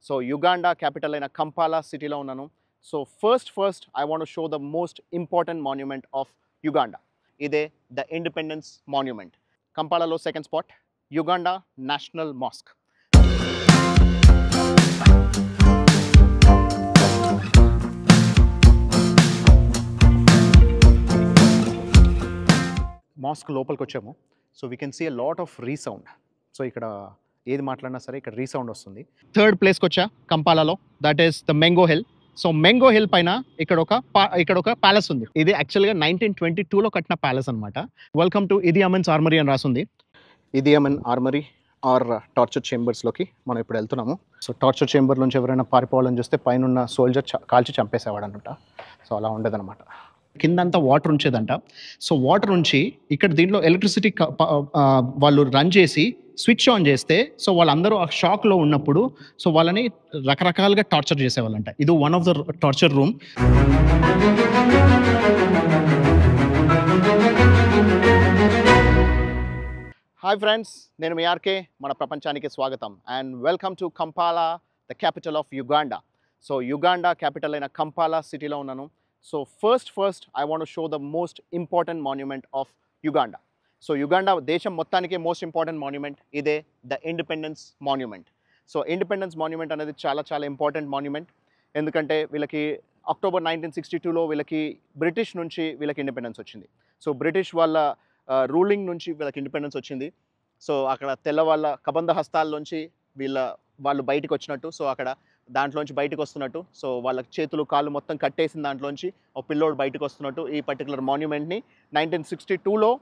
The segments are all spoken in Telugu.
సో యుగాండా క్యాపిటల్ అయిన కంపాలా సిటీలో ఉన్నాను. So first I want to show the most important monument of Uganda. ఇదే ద ఇండిపెండెన్స్ మాన్యుమెంట్. కంపాలాలో second spot Uganda national mosque. Mosque లోపలికి వచ్చాము. So we can see a lot of resound. So ఇక్కడ ఏది మాట్లాడినా సరే ఇక్కడ రీసౌండ్ వస్తుంది. థర్డ్ ప్లేస్కి వచ్చా కంపాలాలో, that is the Mengo hill. So Mengo hill పైన ఇక్కడ ఒక ప్యాలెస్ ఉంది. ఇది యాక్చువల్గా 1922లో కట్టిన ప్యాలెస్ అనమాట. వెల్కమ్ టు ఇది అమన్స్ ఆర్మరీ అని రాసింది. ఇది అమన్ ఆర్మరీ ఆర్ టార్చర్ చేంబర్స్లోకి మనం ఇప్పుడు వెళ్తున్నాము. సో టార్చర్ చేంబర్ నుంచి ఎవరైనా పారిపోవాలని చూస్తే పైన ఉన్న సోల్జర్ కాల్చి చంపేసేవాడు అనమాట. సో అలా ఉండదన్నమాట. కిందంతా వాటర్ ఉంచేదంట. సో వాటర్ ఉంచి ఇక్కడ దీంట్లో ఎలక్ట్రిసిటీ వాళ్ళు రన్ చేసి స్విచ్ ఆన్ చేస్తే సో వాళ్ళందరూ ఆ షాక్లో ఉన్నప్పుడు సో వాళ్ళని రకరకాలుగా టార్చర్ చేసేవాళ్ళంట. ఇది one of the torture room. Hi friends, నేను మీ ఆర్కే. మన ప్రపంచానికి స్వాగతం and welcome to కంపాలా, the capital of Uganda. So Uganda capital అయిన కంపాలా సిటీలో ఉన్నాను. So first I want to show the most important monument of Uganda. So Uganda దేశం మొత్తానికే మోస్ట్ ఇంపార్టెంట్ మాన్యుమెంట్ ఇదే the independence monument. So independence monument అనేది చాలా ఇంపార్టెంట్ మాన్యుమెంట్. ఎందుకంటే వీళ్ళకి అక్టోబర్ 1962లో వీళ్ళకి బ్రిటిష్ నుంచి వీళ్ళకి ఇండిపెండెన్స్ వచ్చింది. సో బ్రిటిష్ వాళ్ళ రూలింగ్ నుంచి వీళ్ళకి ఇండిపెండెన్స్ వచ్చింది. సో అక్కడ తెల్ల వాళ్ళ కబంధ హస్తాల్లోంచి వాళ్ళు బయటకు వచ్చినట్టు, సో అక్కడ దాంట్లోంచి బయటకు వస్తున్నట్టు, సో వాళ్ళ చేతులు కాళ్ళు మొత్తం కట్టేసిన దాంట్లోంచి ఒక పిల్లోడు బయటకు వస్తున్నట్టు ఈ పర్టికులర్ మాన్యుమెంట్ని 1962లో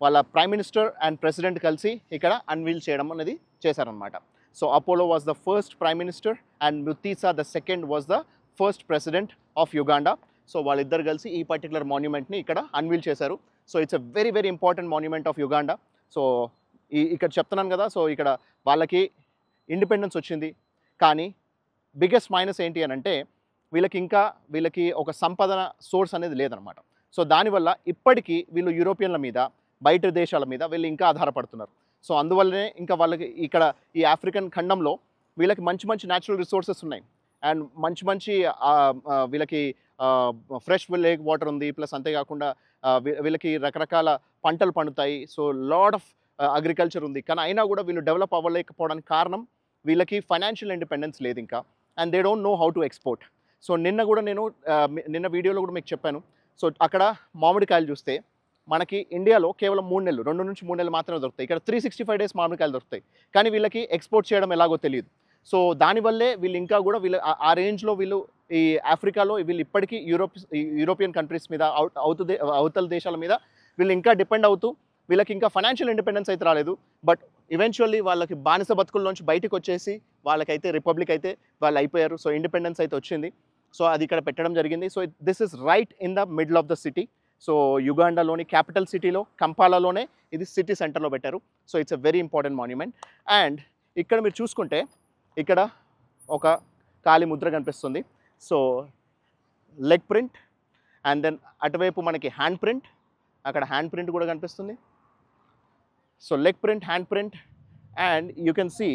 వాళ్ళ ప్రైమ్ మినిస్టర్ అండ్ ప్రెసిడెంట్ కలిసి ఇక్కడ అన్వీల్ చేయడం అనేది చేశారనమాట. So Apollo was the first prime minister and Mutesa the second was the first president of Uganda. So వాళ్ళిద్దరు కలిసి ఈ పర్టికులర్ మాన్యుమెంట్ని ఇక్కడ అన్వీల్ చేశారు. So it's a very important monument of Uganda. So ఇక్కడ చెప్తున్నాను కదా, సో ఇక్కడ వాళ్ళకి ఇండిపెండెన్స్ వచ్చింది, కానీ బిగ్గెస్ట్ మైనస్ ఏంటి అని అంటే వీళ్ళకి ఒక సంపదన సోర్స్ అనేది లేదనమాట. సో దానివల్ల ఇప్పటికీ వీళ్ళు యూరోపియన్ల మీద, బయట దేశాల మీద వీళ్ళు ఇంకా ఆధారపడుతున్నారు. సో అందువల్లనే ఇంకా వాళ్ళకి ఇక్కడ ఈ ఆఫ్రికన్ ఖండంలో వీళ్ళకి మంచి న్యాచురల్ రిసోర్సెస్ ఉన్నాయి అండ్ మంచి వీళ్ళకి ఫ్రెష్ లేక్ వాటర్ ఉంది. ప్లస్ అంతేకాకుండా వీళ్ళకి రకరకాల పంటలు పండుతాయి. సో లాట్ ఆఫ్ అగ్రికల్చర్ ఉంది. కానీ అయినా కూడా వీళ్ళు డెవలప్ అవ్వలేకపోవడానికి కారణం వీళ్ళకి ఫైనాన్షియల్ ఇండిపెండెన్స్ లేదు ఇంకా, and they don't know how to export. So నిన్న వీడియోలో కూడా మీకు చెప్పాను. సో అక్కడ మామిడికాయలు చూస్తే మనకి ఇండియాలో కేవలం 2 నుంచి 3 నెలలు మాత్రమే దొరుకుతాయి. ఇక్కడ 365 డేస్ మామిడికాయలు దొరుకుతాయి. కానీ వీళ్ళకి ఎక్స్పోర్ట్ చేయడం ఎలాగో తెలియదు. సో దానివల్లే వీళ్ళు ఇంకా కూడా ఆ రేంజ్లో ఈ ఆఫ్రికాలో వీళ్ళు ఇప్పటికీ యూరోపియన్ కంట్రీస్ మీద, అవతల దేశాల మీద వీళ్ళు ఇంకా డిపెండ్ అవుతూ వీళ్ళకి ఇంకా ఫైనాన్షియల్ ఇండిపెండెన్స్ అయితే రాలేదు. బట్ ఈవెన్చువల్లీ వాళ్ళకి బానిస బతుకుల్లోంచి బయటకు వచ్చేసి వాళ్ళకైతే రిపబ్లిక్ అయితే వాళ్ళు అయిపోయారు. సో ఇండిపెండెన్స్ అయితే వచ్చింది. సో అది ఇక్కడ పెట్టడం జరిగింది. So this is right in the middle of the city. So యుగాండాలోని క్యాపిటల్ సిటీలో కంపాలాలోనే ఇది సిటీ సెంటర్లో పెట్టారు. So it's a very important monument. And ఇక్కడ మీరు చూసుకుంటే ఇక్కడ ఒక కాలి ముద్ర కనిపిస్తుంది. So leg print and then అటువైపు మనకి హ్యాండ్ ప్రింట్, అక్కడ హ్యాండ్ ప్రింట్ కూడా కనిపిస్తుంది. So leg print, hand print, and you can see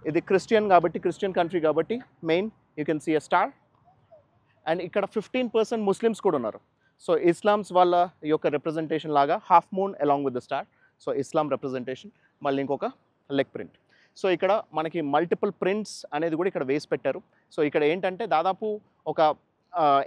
ఇది క్రిస్టియన్ కంట్రీ కాబట్టి main you can see a star. And ఇక్కడ 15% ముస్లిమ్స్ కూడా ఉన్నారు. సో ఇస్లామ్స్ వాళ్ళ యొక్క రిప్రజెంటేషన్ లాగా half moon along with the star. So Islam representation, మళ్ళీ ఇంకొక లెగ్ ప్రింట్. సో ఇక్కడ మనకి మల్టిపుల్ ప్రింట్స్ అనేది కూడా ఇక్కడ వేసి పెట్టారు. సో ఇక్కడ ఏంటంటే దాదాపు ఒక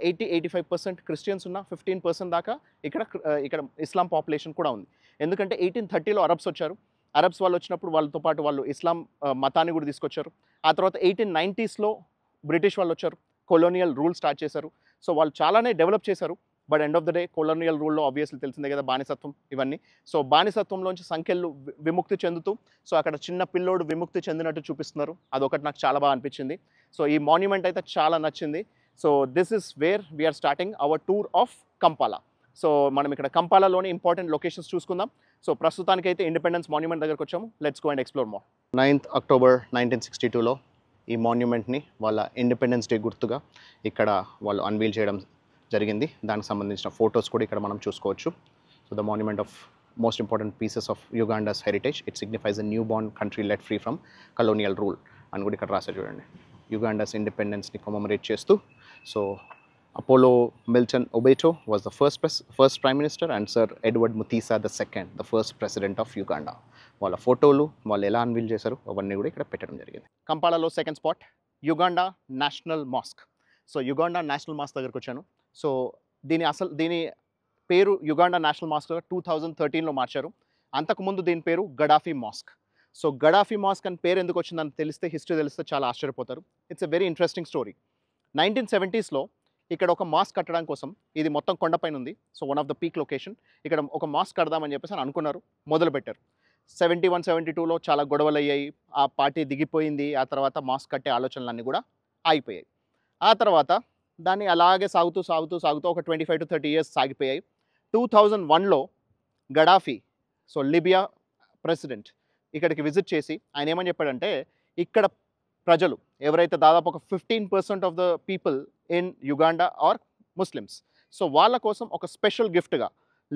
80-85% క్రిస్టియన్స్ ఉన్న 15% దాకా ఇక్కడ ఇస్లాం పాపులేషన్ కూడా ఉంది. ఎందుకంటే 1830లో అరబ్స్ వచ్చారు. అరబ్స్ వాళ్ళు వచ్చినప్పుడు వాళ్ళతో పాటు వాళ్ళు ఇస్లాం మతాన్ని కూడా తీసుకొచ్చారు. ఆ తర్వాత 1890స్లో బ్రిటిష్ వాళ్ళు వచ్చారు, కొలోనియల్ రూల్ స్టార్ట్ చేశారు. సో వాళ్ళు చాలానే డెవలప్ చేశారు. But end of the day colonial రూల్లో ఆబ్వియస్లీ తెలిసిందే కదా, బానిసత్వం ఇవన్నీ. సో బానిసత్వంలోంచి సంఖ్యలు విముక్తి చెందుతూ సో అక్కడ చిన్న పిల్లోడు విముక్తి చెందినట్టు చూపిస్తున్నారు. అదొకటి నాకు చాలా బాగా అనిపించింది. సో ఈ మాన్యుమెంట్ అయితే చాలా నచ్చింది. So this is where we're starting our tour of Kampala. So మనం ఇక్కడ కంపాలాలోని ఇంపార్టెంట్ లొకేషన్స్ చూసుకుందాం. సో ప్రస్తుతానికైతే ఇండిపెండెన్స్ మాన్యుమెంట్ దగ్గరకు వచ్చాము. Let's go and explore more. 9th October 1962లో ఈ మాన్యుమెంట్ని వాళ్ళ ఇండిపెండెన్స్ డే గుర్తుగా ఇక్కడ వాళ్ళు అన్వీల్ చేయడం జరిగింది. దానికి సంబంధించిన ఫొటోస్ కూడా ఇక్కడ మనం చూసుకోవచ్చు. So the monument of most important pieces of Uganda's heritage, it signifies a new born country let free from colonial rule అని కూడా ఇక్కడ రాశారు చూడండి. యుగాండాస్ ఇండిపెండెన్స్ని కమమరేట్ చేస్తూ. So Apollo Milton Obote was the first prime minister and Sir Edward Mutesa the second the first president of Uganda. వాళ్ళ ఫోటోలు వాళ్ళు ఎలా అన్వీల్ చేశారు అవన్నీ కూడా ఇక్కడ పెట్టడం జరిగింది. కంపాలాలో second spot Uganda national mosque. So Uganda national mosque దగ్గరకు వచ్చాను. సో దీని పేరు యుగాండా నేషనల్ మాస్క్ 2013లో మార్చారు. అంతకుముందు దీని పేరు Gaddafi mosque. So Gaddafi mosque అని పేరు ఎందుకు వచ్చిందని తెలిస్తే, హిస్టరీ తెలిస్తే చాలా ఆశ్చర్యపోతారు. It's a very interesting story. 1970స్లో ఇక్కడ ఒక మాస్క్ కట్టడం కోసం, ఇది మొత్తం కొండపైన ఉంది. So one of the peak location. ఇక్కడ ఒక మాస్క్ కడదామని చెప్పేసి అని అనుకున్నారు, మొదలుపెట్టారు. 71, 72లో చాలా గొడవలు అయ్యాయి. ఆ పార్టీ దిగిపోయింది. ఆ తర్వాత మాస్క్ కట్టే ఆలోచనలన్నీ కూడా ఆగిపోయాయి. ఆ తర్వాత దాన్ని అలాగే సాగుతూ ఒక 25 to 30 years సాగిపోయాయి. 2001లో గడాఫీ, సో లిబియా ప్రెసిడెంట్, ఇక్కడికి విజిట్ చేసి ఆయన ఏమని చెప్పాడంటే, ఇక్కడ ప్రజలు ఎవరైతే దాదాపు ఒక 15% of the people in Uganda are Muslims, so వాళ్ళ కోసం ఒక స్పెషల్ గిఫ్ట్గా,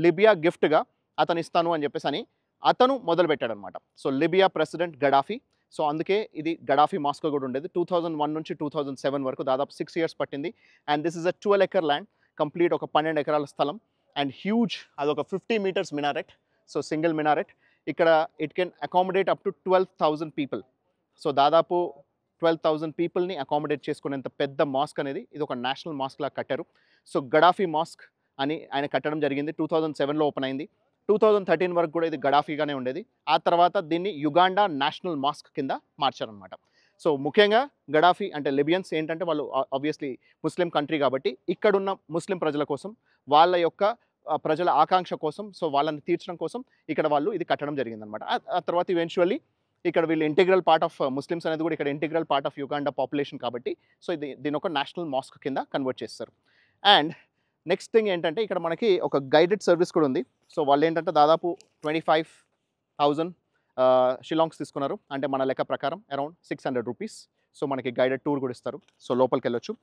లిబియా గిఫ్ట్గా అతను ఇస్తాను అని చెప్పేసి అని అతను మొదలుపెట్టాడనమాట. So Libya president Gaddafi. So అందుకే ఇది గడాఫీ మాస్క్ కూడా ఉండేది. 2001 నుంచి 2007 వరకు దాదాపు 6 years పట్టింది. And this is a 12 acre land, complete ఒక 12 ఎకరాల స్థలం. అండ్ హ్యూజ్, అదొక 50 meters minaret. So single minaret. ఇక్కడ it can accommodate up to 12,000 people. So దాదాపు 12,000 పీపుల్ని అకామిడేట్ చేసుకునేంత పెద్ద మాస్క్ అనేది ఇది ఒక నేషనల్ మాస్క్ లాగా కట్టారు. సో గడాఫీ మాస్క్ అని ఆయన కట్టడం జరిగింది. 2007లో ఓపెన్ అయింది. 2013 వరకు కూడా ఇది గడాఫీగానే ఉండేది. ఆ తర్వాత దీన్ని యుగాండా నేషనల్ మాస్క్ కింద మార్చారనమాట. సో ముఖ్యంగా గడాఫీ అంటే లిబియన్స్ ఏంటంటే, వాళ్ళు ఆబ్వియస్లీ ముస్లిం కంట్రీ కాబట్టి ఇక్కడున్న ముస్లిం ప్రజల కోసం, వాళ్ళ యొక్క ప్రజల ఆకాంక్ష కోసం, సో వాళ్ళని తీర్చడం కోసం ఇక్కడ వాళ్ళు ఇది కట్టడం జరిగిందనమాట. ఆ తర్వాత ఈవెన్చువల్లీ ఇక్కడ వీళ్ళు ఇంటిగ్రల్ పార్ట్ ఆఫ్ ముస్లిమ్స్ అనేది కూడా ఇక్కడ integral part of Uganda population కాబట్టి, సో దీని ఒక నేషనల్ మాస్క్ కింద కన్వర్ట్ చేస్తారు. అండ్ నెక్స్ట్ థింగ్ ఏంటంటే, ఇక్కడ మనకి ఒక గైడెడ్ సర్వీస్ కూడా ఉంది. సో వాళ్ళు ఏంటంటే దాదాపు 25,000 షిలాంగ్స్ తీసుకున్నారు. అంటే మన లెక్క ప్రకారం అరౌండ్ 600 rupees. సో మనకి గైడెడ్ టూర్ కూడా ఇస్తారు. సో లోపలికి వెళ్ళొచ్చు.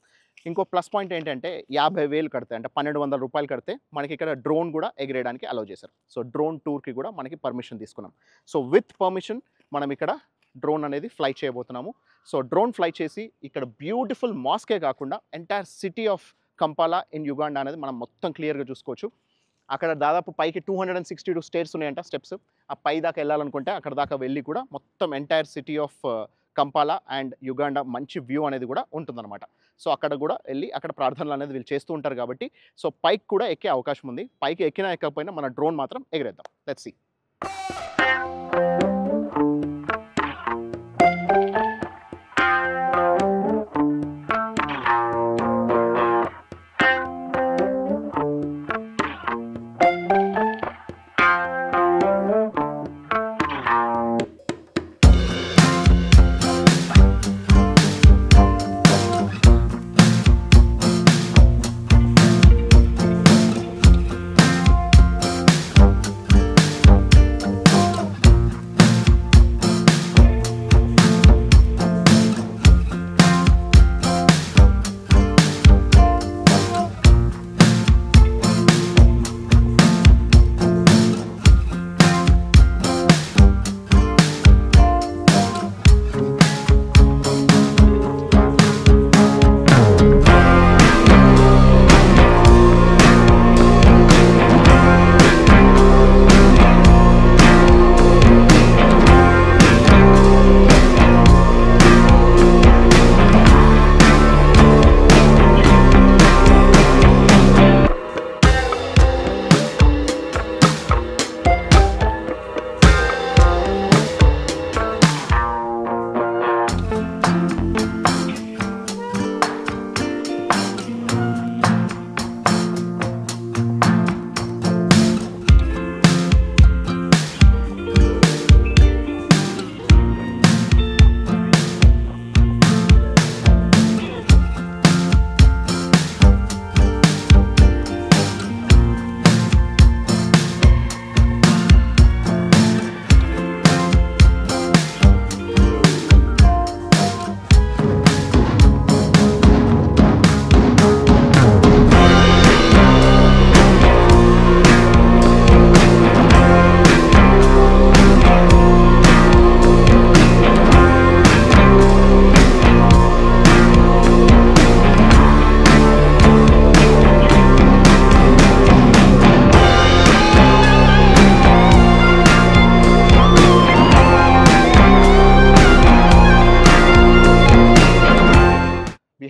ఇంకో ప్లస్ పాయింట్ ఏంటంటే 50,000 కడితే, అంటే 1,200 రూపాయలు కడితే మనకి ఇక్కడ డ్రోన్ కూడా ఎగిరేయడానికి అలౌ చేశారు. సో డ్రోన్ టూర్కి కూడా మనకి పర్మిషన్ తీసుకున్నాం. సో విత్ పర్మిషన్ మనం ఇక్కడ డ్రోన్ అనేది ఫ్లై చేయబోతున్నాము. సో డ్రోన్ ఫ్లై చేసి ఇక్కడ బ్యూటిఫుల్ మాస్కే కాకుండా entire city of కంపాలా in Uganda అనేది మనం మొత్తం క్లియర్గా చూసుకోవచ్చు. అక్కడ దాదాపు పైకి 262 స్టేర్స్ ఉన్నాయంట, స్టెప్స్. ఆ పై దాకా వెళ్ళాలనుకుంటే అక్కడ దాకా వెళ్ళి కూడా మొత్తం entire city of కంపాలా and Uganda మంచి వ్యూ అనేది కూడా ఉంటుందన్నమాట. సో అక్కడ కూడా వెళ్ళి అక్కడ ప్రార్థనలు అనేది వీళ్ళు చేస్తూ ఉంటారు కాబట్టి, సో పైకి కూడా ఎక్కే అవకాశం ఉంది. పైకి ఎక్కినా ఎక్కకపోయినా మన డ్రోన్ మాత్రం ఎగిరేద్దాం. Let's see.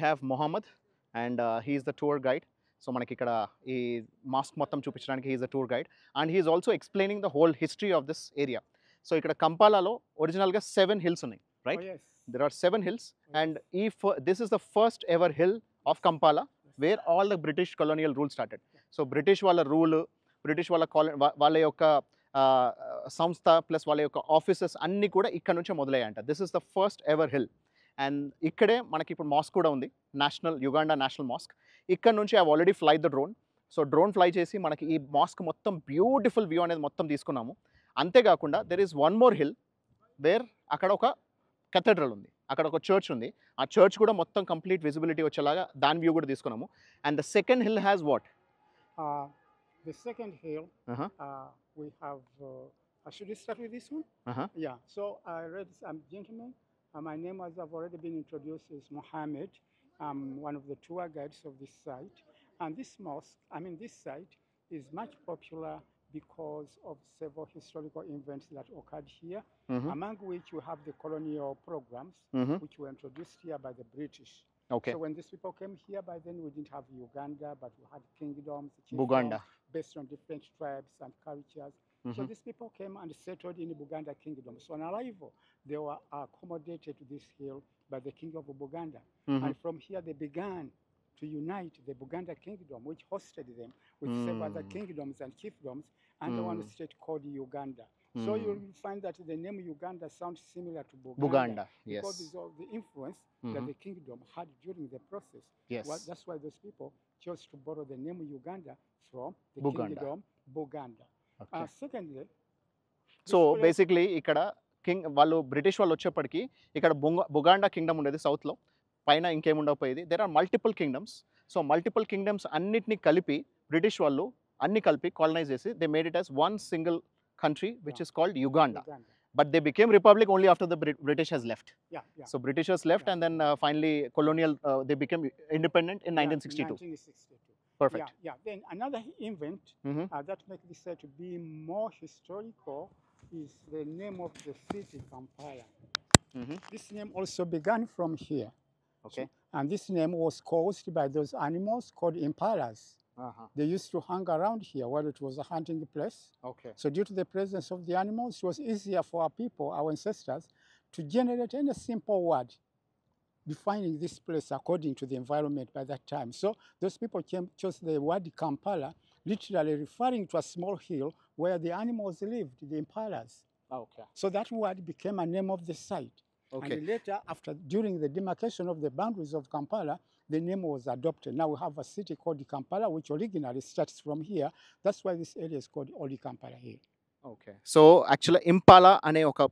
have Mohammed, and he is the tour guide. So మనకి ఇక్కడ ఈ మాస్క్ మొత్తం చూపించడానికి he is the tour guide, and he is also explaining the whole history of this area. So ఇక్కడ కంపాలాలో ఒరిజినల్గా 7 hills ఉన్నాయి, right? Oh, yes. There are 7 hills, and this is the first ever hill of Kampala where all the British colonial rule started. So British వాళ్ళ రూల్, బ్రిటిష్ వాళ్ళ యొక్క సంస్థ ప్లస్ వాళ్ళ యొక్క ఆఫీసెస్ అన్నీ కూడా ఇక్కడ నుంచే మొదలయ్యాయంట. This is the first ever hill, and ఇక్కడే మనకి ఇప్పుడు మాస్క్ కూడా ఉంది, యుగాండా నేషనల్ మాస్క్. ఇక్కడ నుంచి I already fly the drone. So drone fly చేసి మనకి ఈ మాస్క్ మొత్తం బ్యూటిఫుల్ వ్యూ అనేది మొత్తం తీసుకున్నాము. అంతేకాకుండా there is one more hill where అక్కడ ఒక కెథడ్రల్ ఉంది, అక్కడ ఒక చర్చ్ ఉంది. ఆ చర్చ్ కూడా మొత్తం కంప్లీట్ విజిబిలిటీ వచ్చేలాగా దాని వ్యూ కూడా తీసుకున్నాము. And the second hill has what? The second hill, we have, should we start with this one? Yeah, so I read some gentlemen. My name, as I've already been introduced, is Mohammed. I'm one of the tour guides of this site. And this mosque, this site is much popular because of several historical events that occurred here, among which we have the colonial programs, which were introduced here by the British. Okay. So when these people came here, by then we didn't have Uganda, but we had kingdoms, Buganda, based on different tribes and cultures. So these people came and settled in the Buganda kingdom. So on arrival, they were accommodated to this hill by the king of Buganda. And from here they began to unite the Buganda kingdom, which hosted them with several other kingdoms and chiefdoms, under one state called Uganda. So you will find that the name Uganda sounds similar to Buganda, yes, because of the influence that the kingdom had during the process. Yes. That's why those people chose to borrow the name Uganda from the Buganda. kingdom Buganda. Okay. Secondly, so basically ఇక్కడ బ్రిటిష్ వాళ్ళు వచ్చేప్పటికి ఇక్కడ బుగాండా కింగ్డమ్ ఉండేది సౌత్లో, పైన ఇంకేముండకపోయేది. There are multiple kingdoms. So multiple kingdoms అన్నిటిని కలిపి బ్రిటిష్ వాళ్ళు అన్ని కలిపి కాలనైజ్ చేసి they made it as one single country which is called Uganda. But they became republic only after the British has left. So Britishers left, and then finally colonial, they became independent in 1962. 1962. Perfect. Then another event that makes this site to be more historical is the name of the city, Kampala. This name also began from here. Okay. And this name was caused by those animals called impalas. They used to hang around here where it was a hunting place. Okay. So due to the presence of the animals, it was easier for our people, our ancestors, to generate any simple word defining this place according to the environment by that time. So those people chose the word Kampala, literally referring to a small hill where the animals lived, the impalas. Okay. So that word became a name of the site. Okay. And later, during the demarcation of the boundaries of Kampala, the name was adopted. Now we have a city called Kampala, which originally starts from here. That's why this area is called Oli Kampala here. Okay. So actually, impala అనే ఒక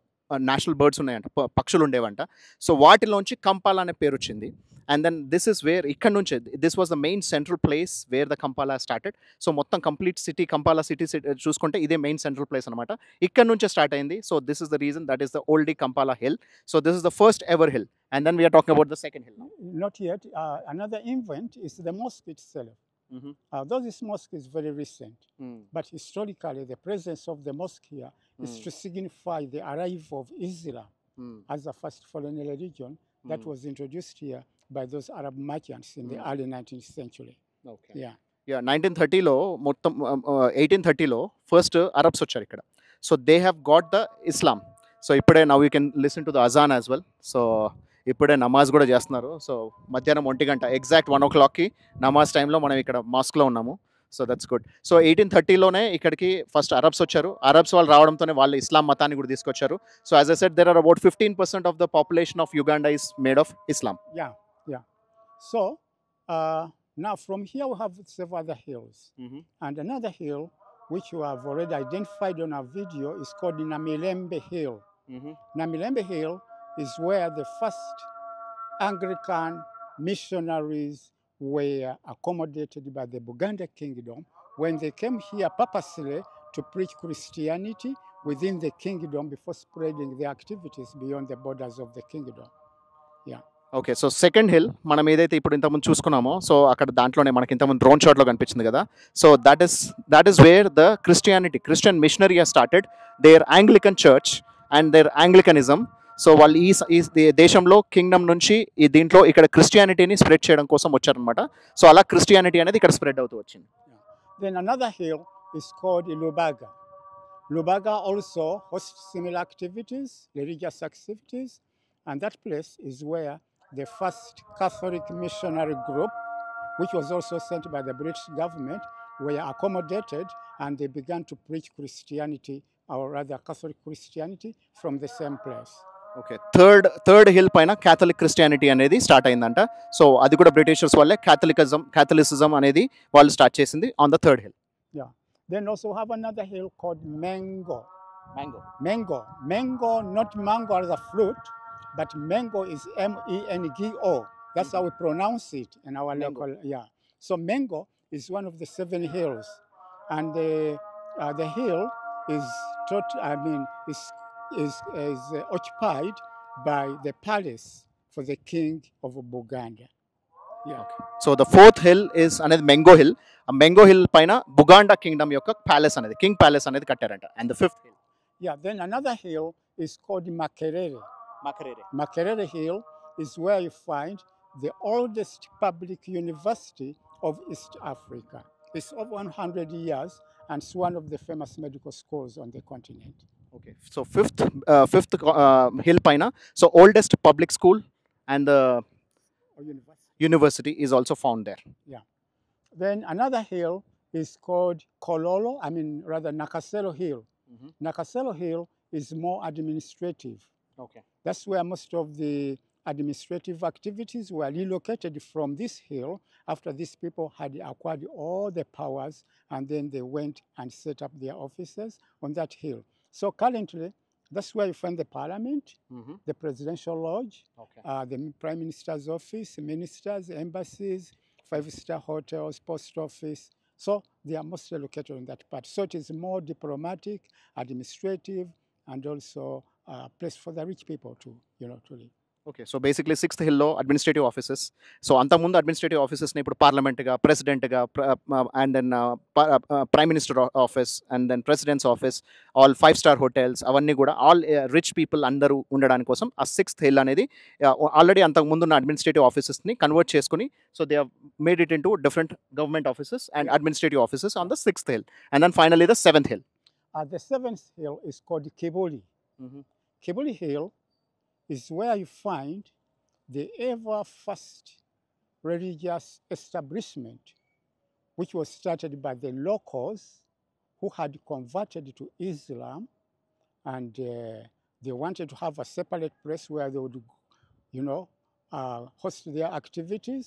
నేషనల్ బర్డ్స్ ఉన్నాయంట, పక్షులు ఉండేవంట. సో వాటిలోంచి కంపాలా అనే పేరు వచ్చింది. And then this is where, ఇక్కడ నుంచి this was the main central place where the Kampala started. So మొత్తం కంప్లీట్ సిటీ కంపాలా సిటీ చూసుకుంటే ఇదే మెయిన్ సెంట్రల్ ప్లేస్ అనమాట. ఇక్కడ నుంచే స్టార్ట్ అయింది. So this is the reason, that is the old కంపాలా hill. So this is the first ever hill. And then we are talking about the second hill now. Not yet. Another event is the mosque itself. Though this mosque is very recent, but historically the presence of the mosque here is to signify the arrival of Islam as the first foreign religion that was introduced here by those Arab merchants in the early 19th century. Okay. Yeah, 1930లో మొత్తం 1830లో ఫస్ట్ అరబ్స్ వచ్చారు ఇక్కడ. So they have got the Islam. సో ఇప్పుడే now you can listen to the azan as well. So ఇప్పుడే నమాజ్ కూడా చేస్తున్నారు. సో మధ్యాహ్నం 1 గంట ఎగ్జాక్ట్ 1 o'clockకి నమాజ్ టైంలో మనం ఇక్కడ మాస్క్లో ఉన్నాము. So that's good. సో 1830లోనే ఇక్కడికి ఫస్ట్ అరబ్స్ వచ్చారు. అరబ్స్ వాళ్ళు రావడంతోనే వాళ్ళు ఇస్లాం మతాన్ని కూడా తీసుకొచ్చారు. So as I said, there are about 15% of the population of Uganda is made of Islam. Yeah. So now from here we have several other hills. And another hill which you have already identified on our video is called Namilembe Hill. Namilembe Hill is where the first Anglican missionaries were accommodated by the Buganda kingdom when they came here purposely to preach Christianity within the kingdom before spreading their activities beyond the borders of the kingdom. Okay. So second hill మనం ఏదైతే ఇప్పుడు ఇంతకుముందు చూసుకున్నామో, సో అక్కడ దాంట్లోనే మనకి ఇంతకుముందు డ్రోన్ షాట్లో కనిపించింది కదా. So that is where the Christian missionary has started their Anglican church and their Anglicanism. So వాళ్ళు ఈ దేశంలో కింగ్డమ్ నుంచి ఈ దీంట్లో ఇక్కడ క్రిస్టియానిటీని స్ప్రెడ్ చేయడం కోసం వచ్చారనమాట. సో అలా క్రిస్టియానిటీ అనేది ఇక్కడ స్ప్రెడ్ అవుతూ వచ్చింది. Then another hill is called Lubaga. Lubaga also hosts similar activities, religious activities, and that place is where the first Catholic missionary group, which was also sent by the British government, were accommodated, and they began to preach Christianity, or rather Catholic Christianity, from the same place. Okay, third hill పైన క్యాథలిక్ క్రిస్టియానిటీ అనేది స్టార్ట్ అయిందంట. సో అది కూడా బ్రిటిషర్స్ వల్లే క్యాథలిసిజం అనేది వాళ్ళు స్టార్ట్ చేసింది on the third hill. Yeah. Then also have another hill called Mango. Mango. Mango, not mango as a fruit, but mango is Mengo. That's how we pronounce it in our Mango. local. Yeah. So Mango is one of the 7 hills, and the hill is occupied by the palace for the king of Buganda. Yeah. So the fourth hill is అనేది మెంగో హిల్. ఆ మెంగో హిల్ పైన బుగాండా కింగ్డమ్ యొక్క ప్యాలెస్ అనేది, కింగ్ ప్యాలెస్ అనేది కట్టారంట. And the fifth hill Yeah. Then another hill is called Makerere. Makerere. Makerere Hill is where you find the oldest public university of East Africa. It's over 100 years, and it's one of the famous medical schools on the continent. Okay, so fifth hill పైన so oldest public school and the Or university. University is also found there. Then another hill is called Kololo, Nakasero Hill. Nakasero Hill is more administrative. Okay, That's where most of the administrative activities were relocated from this hill after these people had acquired all the powers, and then they went and set up their offices on that hill. So currently, that's where you find the parliament, the presidential lodge, okay. the prime minister's office, ministers, embassies, 5-star hotels, post office. So they are mostly located on that part. So it is more diplomatic, administrative, and also a place for the rich people to live. Okay, so basically sixth హిల్లో అడ్మినిస్ట్రేటివ్ ఆఫీసెస్. సో అంతకుముందు అడ్మినిస్ట్రేటివ్ ఆఫీసెస్ని ఇప్పుడు పార్లమెంట్గా, ప్రెసిడెంట్గా, and then prime minister office, and then president's office, all 5-స్టార్ హోటల్స్, అవన్నీ కూడా ఆల్ రిచ్ పీపుల్ అందరూ ఉండడానికి కోసం ఆ సిక్స్త్ హిల్ అనేది ఆల్రెడీ అంతకుముందు ఉన్న అడ్మినిస్ట్రేటివ్ ఆఫీసెస్ని కన్వర్ట్ చేసుకుని so they have made it into different government offices and administrative offices on the sixth hill. And then finally the seventh hill. The 7th hill is called Kibuli. Kibuli Hill is where you find the ever first religious establishment, which was started by the locals who had converted to Islam, and they wanted to have a separate place where they would, host their activities.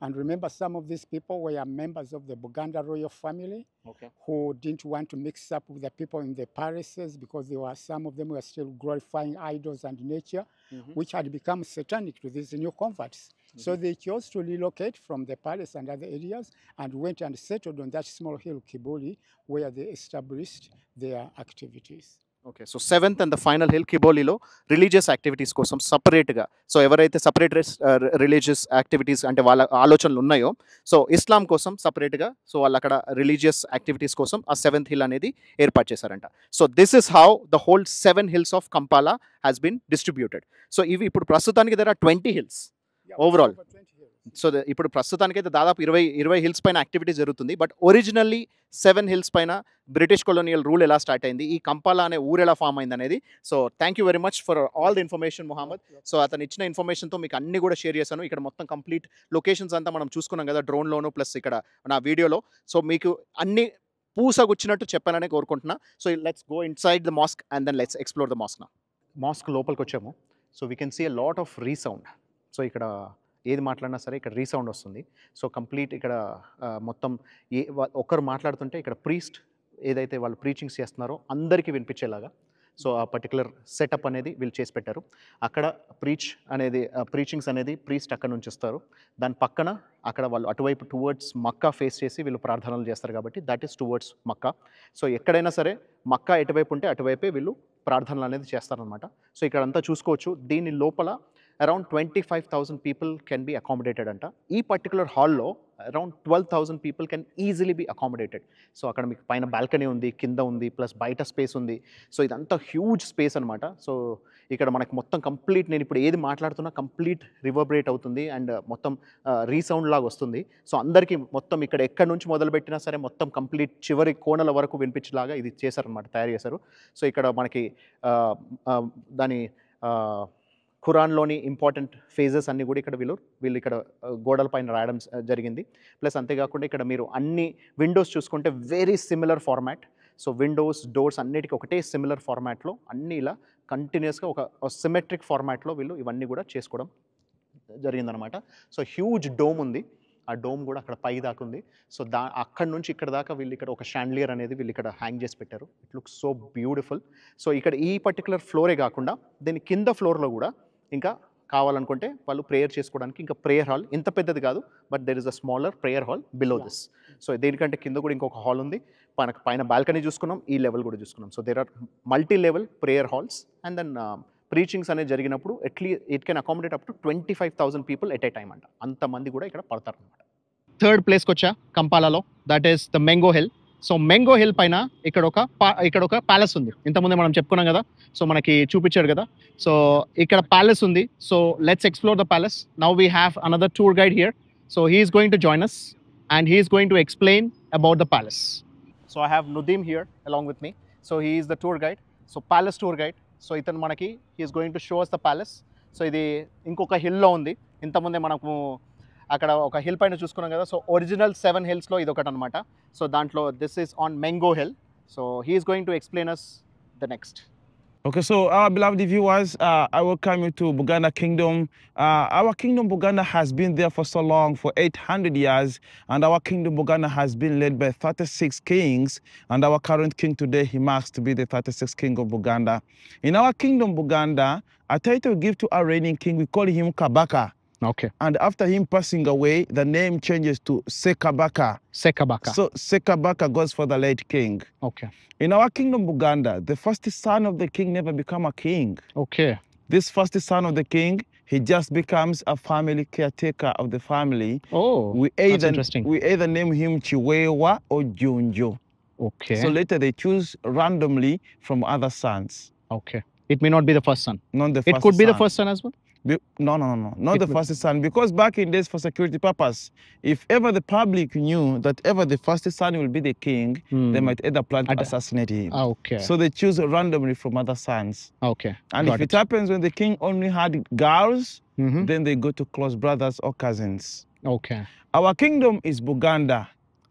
And remember, some of these people were members of the Buganda royal family, okay, who didn't want to mix up with the people in the palaces because some of them were still glorifying idols and nature, which had become satanic to these new converts. So they chose to relocate from the palace and other areas and went and settled on that small hill, Kibuli, where they established their activities. Okay. So seventh and the final hill కిబోలీలో రిలీజియస్ యాక్టివిటీస్ కోసం సపరేట్గా, సో ఎవరైతే సపరేట్ రిలీజియస్ యాక్టివిటీస్ అంటే వాళ్ళ ఆలోచనలు ఉన్నాయో, సో ఇస్లాం కోసం సపరేట్గా సో వాళ్ళు అక్కడ రిలీజియస్ యాక్టివిటీస్ కోసం ఆ సెవెంత్ హిల్ అనేది ఏర్పాటు చేశారంట. So this is how the whole 7 hills of Kampala has been distributed. So ఇవి ఇప్పుడు ప్రస్తుతానికి దగ్గర 20 hills ఓవరాల్. సో ఇప్పుడు ప్రస్తుతానికి అయితే దాదాపు 20 hills పైన యాక్టివిటీ జరుగుతుంది. బట్ ఒరిజినల్లీ 7 hills పైన బ్రిటిష్ కొలోనియల్ రూల్ ఎలా స్టార్ట్ అయింది, ఈ కంపాలా అనే ఊరు ఎలా ఫామ్ అయింది అనేది. So thank you very much for all the information Mohammed. So అతను ఇచ్చిన ఇన్ఫర్మేషన్తో మీకు అన్ని కూడా షేర్ చేశాను. ఇక్కడ మొత్తం కంప్లీట్ లొకేషన్స్ అంతా మనం చూసుకున్నాం కదా డ్రోన్లోను, ప్లస్ ఇక్కడ నా వీడియోలో. సో మీకు అన్ని పూసగుచ్చినట్టు చెప్పానని కోరుకుంటున్నా. So let's go inside the mosque and then let's explore the mosque. Mosque లోపలికి వచ్చాము. So we can see a lot of resound. So ఇక్కడ ఏది మాట్లాడినా సరే ఇక్కడ రీసౌండ్ వస్తుంది. సో కంప్లీట్ ఇక్కడ మొత్తం ఒకరు మాట్లాడుతుంటే ఇక్కడ ప్రీస్ట్ ఏదైతే వాళ్ళు ప్రీచింగ్స్ చేస్తున్నారో అందరికీ వినిపించేలాగా సో ఆ పర్టికులర్ సెటప్ అనేది వీళ్ళు చేసి పెట్టారు. అక్కడ ప్రీచింగ్స్ అనేది ప్రీస్ట్ అక్కడ నుంచి వస్తారు. దాని పక్కన అక్కడ వాళ్ళు అటువైపు టువర్డ్స్ మక్కా ఫేస్ చేసి వీళ్ళు ప్రార్థనలు చేస్తారు కాబట్టి that is towards Mecca. So ఎక్కడైనా సరే మక్కా ఎటువైపు ఉంటే అటువైపే వీళ్ళు ప్రార్థనలు అనేది చేస్తారనమాట. సో ఇక్కడ అంతా చూసుకోవచ్చు. దీని లోపల around 25,000 people can be accommodated అంట. ఈ పర్టికులర్ హాల్లో around 12,000 people can easily B accommodated. So అక్కడ మీకు పైన బాల్కనీ ఉంది, కింద ఉంది, ప్లస్ బయట స్పేస్ ఉంది. సో ఇదంతా హ్యూజ్ స్పేస్ అనమాట. సో ఇక్కడ మనకు మొత్తం కంప్లీట్, నేను ఇప్పుడు ఏది మాట్లాడుతున్నా కంప్లీట్ రివర్బరేట్ అవుతుంది అండ్ మొత్తం రీసౌండ్ లాగా వస్తుంది. సో అందరికీ మొత్తం ఇక్కడ ఎక్కడి నుంచి మొదలుపెట్టినా సరే మొత్తం కంప్లీట్ చివరి కోణల వరకు వినిపించేలాగా ఇది చేశారనమాట, తయారు చేశారు. సో ఇక్కడ మనకి దాని ఖురాన్లోని ఇంపార్టెంట్ ఫేజెస్ అన్నీ కూడా ఇక్కడ వీళ్ళు ఇక్కడ గోడల పైన రాయడం జరిగింది. ప్లస్ అంతేకాకుండా ఇక్కడ మీరు అన్ని విండోస్ చూసుకుంటే very similar format. So Windows, doors అన్నిటికీ ఒకటే సిమిలర్ ఫార్మాట్లో అన్నీ ఇలా కంటిన్యూస్గా ఒక సిమెట్రిక్ ఫార్మాట్లో వీళ్ళు ఇవన్నీ కూడా చేసుకోవడం జరిగిందనమాట. సో హ్యూజ్ డోమ్ ఉంది, ఆ డోమ్ కూడా అక్కడ పై దాకా ఉంది. సో అక్కడ నుంచి ఇక్కడ దాకా వీళ్ళు ఇక్కడ ఒక షాండ్లియర్ అనేది వీళ్ళు ఇక్కడ హ్యాంగ్ చేసి పెట్టారు. It looks so beautiful. So ఇక్కడ ఈ పర్టికులర్ ఫ్లోరే కాకుండా దీని కింద ఫ్లోర్లో కూడా ఇంకా కావాలనుకుంటే వాళ్ళు ప్రేయర్ చేసుకోవడానికి ఇంకా ప్రేయర్ హాల్, ఇంత పెద్దది కాదు but there is a smaller prayer hall below this. So దీనికంటే కింద కూడా ఇంకొక హాల్ ఉంది. మనకు పైన బాల్కనీ చూసుకున్నాం, ఈ లెవెల్ కూడా చూసుకున్నాం. So there are multi level prayer halls and then preachings అనేది జరిగినప్పుడు it can accommodate up to 25,000 people at a time అంట. అంతమంది కూడా ఇక్కడ పడతారు అనమాట. థర్డ్ ప్లేస్కి వచ్చా కంపాలాలో, that is the Mengo hill. So Mengo hill పైన ఇక్కడ ఒక ప్యాలెస్ ఉంది. ఇంతకుముందే మనం చెప్పుకున్నాం కదా, సో మనకి చూపించాడు కదా. సో ఇక్కడ ప్యాలెస్ ఉంది. So let's explore the palace. Now we have another tour guide here. So he is going to join us and he is going to explain about the palace. So I have Nudim here along with me. So he is the tour guide. So palace tour guide. So itan manaki he is going to show us the palace. So idi inkoka hill lo undi. Intamunde manaku akada oka hill paina chusukunnam kada. So original 7 hills lo idokati anamata. So dantlo this is on Mengo Hill. So he is going to explain us the next. Okay, so our beloved viewers, I welcome you to Buganda Kingdom. Our kingdom Buganda has been there for so long, for 800 years, and our kingdom Buganda has been led by 36 kings, and our current king today, he marks to be the 36th king of Buganda. In our kingdom Buganda, a title we give to our reigning king, we call him Kabaka. Okay. And after him passing away, the name changes to Sekabaka. Sekabaka. So Sekabaka goes for the late king. Okay. In our kingdom Buganda, the first son of the king never become a king. Okay. This first son of the king, he just becomes a family caretaker of the family. Oh, that's interesting. We either name him Chiwewa or Junjo. Okay. So later they choose randomly from other sons. Okay. It may not be the first son. Not the first It could be son. the first son as well. No. Not the first son. Because back in days, for security purpose, if ever the public knew that ever the first son will be the king, they might either plan to assassinate him. Okay. So they choose randomly from other sons. Okay. And Got if it happens when the king only had girls, Mhm. then they go to close brothers or cousins. Okay. Our kingdom is Buganda.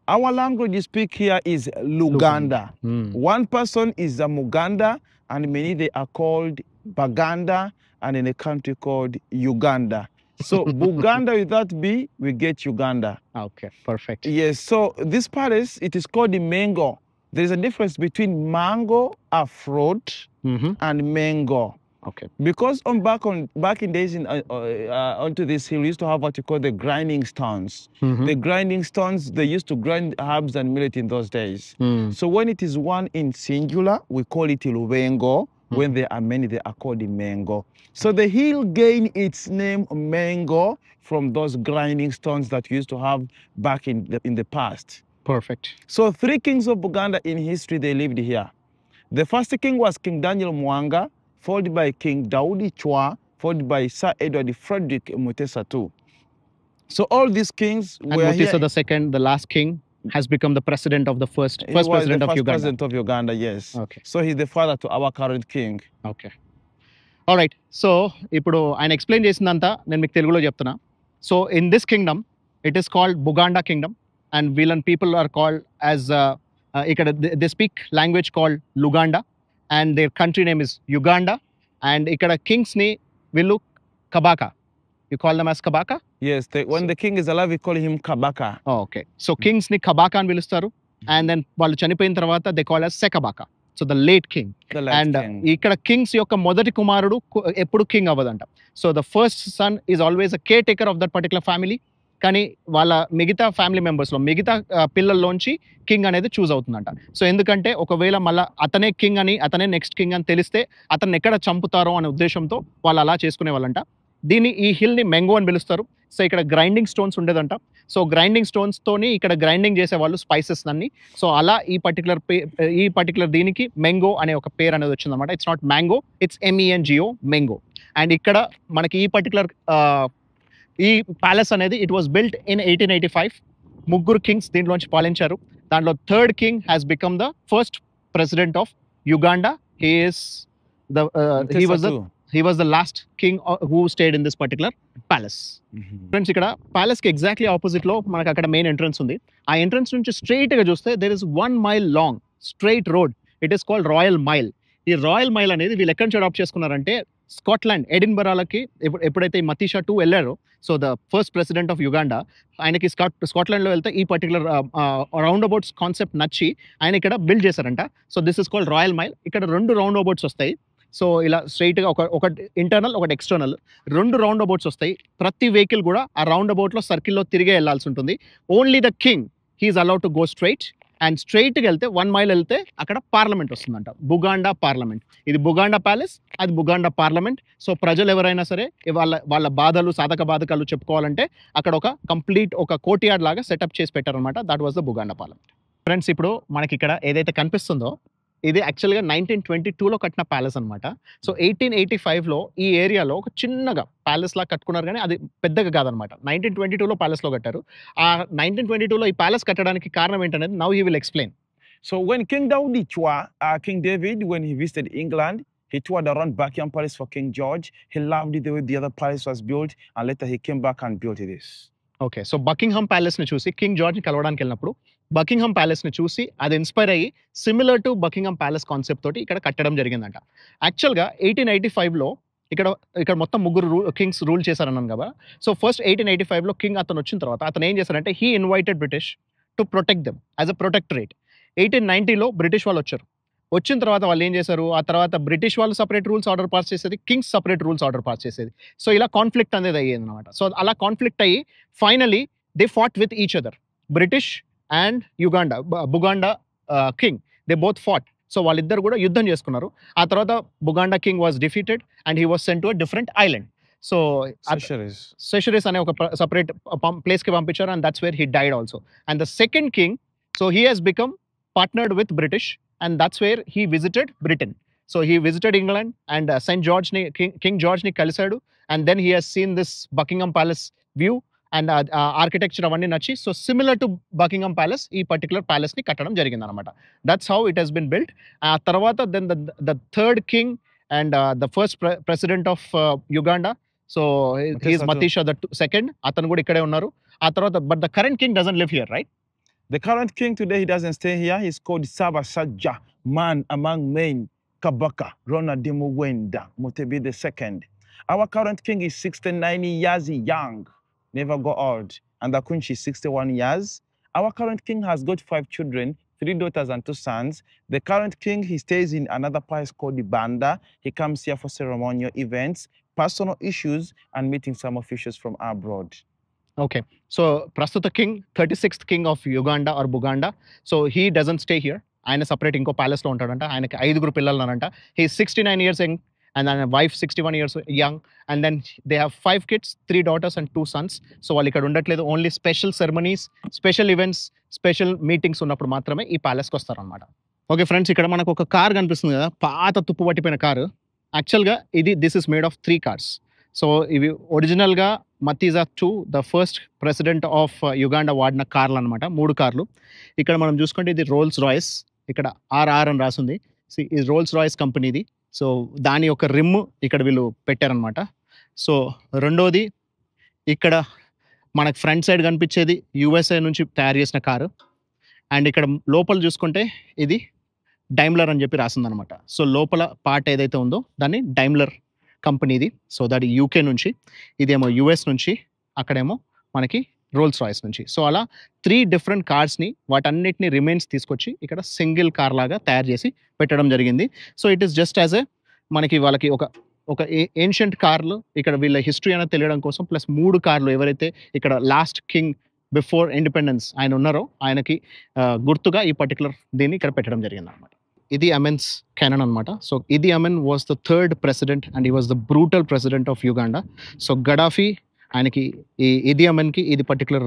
Our language you speak here is Luganda. Hmm. One person is a Muganda, and many they are called Baganda, and in a country called Uganda. So Buganda with that B, we get Uganda. Okay. Perfect. Yes, so this palace, it is called the Mengo. There is a difference between mango, a fruit, Mm-hmm. and mango. Okay. Because back in days onto this hill, we used to have what you call the grinding stones. Mm-hmm. The grinding stones, they used to grind herbs and millet in those days. Mm. So when it is one in singular, we call it Luwengo. When there are many, they are called the Mengo. So the hill gained its name Mengo from those grinding stones that we used to have back in the past. Perfect. So 3 kings of Buganda in history, they lived here. The first king was King Daniel Mwanga, followed by King Daudi Chwa, followed by Sir Edward Frederick Mutesa II. So all these kings And were Mutesa here. the second, the last king, has become the president of the first He was president the of first Uganda. president of Uganda, yes. Okay. So he's the father to our current king. Okay all right. So ఇప్పుడు ఆయన ఎక్స్ప్లెయిన్ చేసిందంతా నేను మీకు తెలుగులో చెప్తున్నా. So in this kingdom it is called Buganda kingdom and వీళ్ళన్ పీపుల్ ఆర్ కాల్డ్ యాజ్ ఇక్కడ they speak language called Luganda and their country name is Uganda and ఇక్కడ కింగ్స్ని వీళ్ళు Kabaka, you call them as Kabaka. Yes, when the king is alive, we call him Kabaka. ఓకే. సో కింగ్స్ని కబాకా అని పిలుస్తారు అండ్ దెన్ వాళ్ళు చనిపోయిన తర్వాత they call as Sekabaka. So the late king. The last and king. ఇక్కడ కింగ్స్ యొక్క మొదటి కుమారుడు ఎప్పుడు కింగ్ అవ్వదంట. So the first son is always a caretaker of that particular family. కానీ వాళ్ళ మిగతా ఫ్యామిలీ మెంబర్స్లో మిగతా పిల్లల్లోంచి కింగ్ అనేది చూస్ అవుతుందంట. సో ఎందుకంటే ఒకవేళ మళ్ళీ అతనే కింగ్ అని, అతనే నెక్స్ట్ కింగ్ అని తెలిస్తే అతన్ని ఎక్కడ చంపుతారో అనే ఉద్దేశంతో వాళ్ళు అలా చేసుకునే వాళ్ళంట. దీన్ని ఈ హిల్ని మెంగో అని పిలుస్తారు. సో ఇక్కడ గ్రైండింగ్ స్టోన్స్ ఉండేదంట. సో గ్రైండింగ్ స్టోన్స్తోని ఇక్కడ గ్రైండింగ్ చేసేవాళ్ళు స్పైసెస్ అన్ని. సో అలా ఈ పర్టికులర్ దీనికి మెంగో అనే ఒక పేరు అనేది వచ్చిందన్నమాట. It's not mango, it's MENGO, Mengo. And ఇక్కడ మనకి ఈ పర్టికులర్ ఈ ప్యాలెస్ అనేది ఇట్ వాస్ బిల్ట్ ఇన్ 1885. ముగ్గురు కింగ్స్ దీంట్లోంచి పాలించారు. దాంట్లో third king has become the first president of Uganda. He was the last king who stayed in this particular palace. Friends, ఇక్కడ ప్యాలెస్ కి ఎగ్జాక్ట్లీ ఆపోజిట్ లో మనకు అక్కడ మెయిన్ ఎంట్రన్స్ ఉంది. ఆ ఎంట్రన్స్ నుంచి స్ట్రైట్ గా చూస్తే there is 1 mile long straight road. It is called Royal Mile. ఈ రాయల్ మైల్ అనేది వీళ్ళు ఎక్కడి నుంచి అడాప్ట్ చేసుకున్నారంటే స్కాట్లాండ్, ఎడిన్బరాలకి ఎప్పుడైతే మతీషా 2 వెళ్ళారో, so the first president of Uganda, ఆయనకి స్కాట్లాండ్లో వెళ్తే ఈ పర్టికులర్ రౌండ్ అబౌట్స్ కాన్సెప్ట్ నచ్చి ఆయన ఇక్కడ బిల్డ్ చేశారంట. So this is called royal mile. ఇక్కడ 2 రౌండ్ అబౌట్స్ వస్తాయి. సో ఇలా స్ట్రైట్గా ఒకటి ఇంటర్నల్, ఒకటి ఎక్స్టర్నల్, 2 రౌండ్ అబౌట్స్ వస్తాయి. ప్రతి వెహికల్ కూడా ఆ రౌండ్ అబౌట్లో సర్కిల్లో తిరిగే వెళ్ళాల్సి ఉంటుంది. Only the king he is allowed to go straight. And స్ట్రైట్గా వెళ్తే 1 mile వెళ్తే అక్కడ పార్లమెంట్ వస్తుందంట, బుగాండా పార్లమెంట్. ఇది బుగాండా ప్యాలెస్, అది బుగాండా పార్లమెంట్. సో ప్రజలు ఎవరైనా సరే వాళ్ళ బాధలు, సాధక బాధకాలు చెప్పుకోవాలంటే అక్కడ ఒక కంప్లీట్ ఒక కోర్ట్యార్డ్ లాగా సెటప్ చేసి పెట్టారనమాట. That was the Buganda parliament. Friends, ఇప్పుడు మనకి ఇక్కడ ఏదైతే కనిపిస్తుందో ఇది యాక్చువల్గా 1922లో కట్టిన ప్యాలెస్ అనమాట. సో 1885లో ఈ ఏరియాలో ఒక చిన్నగా ప్యాలెస్ లాగా కట్టుకున్నారు, కానీ అది పెద్దగా కాదనమాట. 1922లో ప్యాలెస్లో కట్టారు. ఆ 1922లో ఈ ప్యాలెస్ కట్టడానికి కారణం ఏంటనేది now he will explain. So when King King David, when he visited England, he toured around Buckingham Palace for King George. He loved the way the other palace was built, and later he came back and built this. ఓకే, సో బకింగ్హామ్ ప్యాలెస్ని చూసి కింగ్ జార్జ్ని కలవడానికి వెళ్ళినప్పుడు బకింగ్హామ్ ప్యాలెస్ని చూసి అది ఇన్స్పైర్ అయ్యి similar to Buckingham palace concept తోటి ఇక్కడ కట్టడం జరిగిందంట. యాక్చువల్గా 1885లో ఇక్కడ మొత్తం ముగ్గురు కింగ్స్ రూల్ చేశారన్నాను కదా. సో ఫస్ట్ 1885లో కింగ్ అతను వచ్చిన తర్వాత అతను ఏం చేశారంటే he invited British to protect them as a protectorate. 1890లో బ్రిటిష్ వాళ్ళు వచ్చారు. వచ్చిన తర్వాత వాళ్ళు ఏం చేశారు, ఆ తర్వాత బ్రిటిష్ వాళ్ళు సపరేట్ రూల్స్ ఆర్డర్ పాస్ చేసేది, kings separate rules order pass చేసేది. సో ఇలా కాన్ఫ్లిక్ట్ అనేది అయ్యేది అనమాట. సో అలా కాన్ఫ్లిక్ట్ అయ్యి finally they fought with each other, British and Buganda king, they both fought. So వాళ్ళిద్దరు కూడా యుద్ధం చేసుకున్నారు. ఆ తర్వాత Buganda king was defeated and he was sent to a different island. So Seychelles అనే ఒక సపరేట్ ప్లేస్కి పంపించారు, and that's where he died also. And the second king, so he has become partnered with British, and that's where he visited Britain. So he visited England and St. George ni King George ni kalisadu, and then he has seen this Buckingham Palace view and architecture avanni nachi. So similar to Buckingham Palace, ee particular palace ni kattadam jarigindi anamata. That's how it has been built. Tarvata then the third king and the first president of Uganda, so he is Matisha the second, atanu kuda ikkade unnaru. Tarvata but the current king doesn't live here, right? The current king today, he doesn't stay here. He's called Saba Sajja, man among men, Kabaka, Rona Demuwenda, Mutebi II. Our current king is 69 years young, never go old. And the queen, she's 61 years. Our current king has got 5 children, 3 daughters and 2 sons. The current king, he stays in another place called the Banda. He comes here for ceremonial events, personal issues, and meeting some officials from abroad. Okay, so prastuta king, 36th king of Uganda or Buganda, so he doesn't stay here. ఆయన సపరేట్ ఇంకో ప్యాలెస్లో ఉంటాడంట. ఆయనకి 5 పిల్లలు అనంట. హీ 69 years యంగ్ అండ్ ఆయన wife 61 years young, and then they have 5 kids, 3 daughters and 2 sons. So వాళ్ళు ఇక్కడ ఉండట్లేదు. Only special ceremonies, special events, special meetings ఉన్నప్పుడు మాత్రమే ఈ ప్యాలెస్కి వస్తారనమాట. ఓకే ఫ్రెండ్స్, ఇక్కడ మనకు ఒక కార్ కనిపిస్తుంది కదా, పాత తుప్పు పట్టిపోయిన కారు. యాక్చువల్గా this is made of 3 cars. So ఇవి ఒరిజినల్గా మతీజా 2 the first president of Uganda వాడిన కార్లు అనమాట, 3 కార్లు. ఇక్కడ మనం చూసుకుంటే ఇది రోల్స్ రాయిస్, ఇక్కడ RR అని రాసింది. ఇది రోల్స్ రాయిస్ కంపెనీది. సో దాని యొక్క రిమ్ ఇక్కడ వీళ్ళు పెట్టారనమాట. సో రెండోది ఇక్కడ మనకు ఫ్రంట్ సైడ్ కనిపించేది USA నుంచి తయారు చేసిన కారు. అండ్ ఇక్కడ లోపల చూసుకుంటే ఇది డైమ్లర్ అని చెప్పి రాసిందనమాట. సో లోపల పార్ట్ ఏదైతే ఉందో దాన్ని డైమ్లర్ కంపెనీది. సో దాని UK నుంచి, ఇదేమో US నుంచి, అక్కడేమో మనకి రోల్స్ రాయిస్ నుంచి. సో అలా 3 డిఫరెంట్ కార్స్ని వాటన్నిటిని రిమైన్స్ తీసుకొచ్చి ఇక్కడ సింగిల్ కార్ లాగా తయారు చేసి పెట్టడం జరిగింది. So it is just as మనకి వాళ్ళకి ఒక ఏన్షియంట్ కార్లు ఇక్కడ వీళ్ళ హిస్టరీ అనేది తెలియడం కోసం, ప్లస్ 3 కార్లు ఎవరైతే ఇక్కడ లాస్ట్ కింగ్ బిఫోర్ ఇండిపెండెన్స్ ఆయన ఉన్నారో ఆయనకి గుర్తుగా ఈ పర్టికులర్ దీన్ని ఇక్కడ పెట్టడం జరిగింది అనమాట. Idi Amin's canon అనమాట. So Idi Amin was the third president and he was the brutal president of Uganda. So Gaddafi ఆయనకి ఈ Idi Aminకి ఇది పర్టికులర్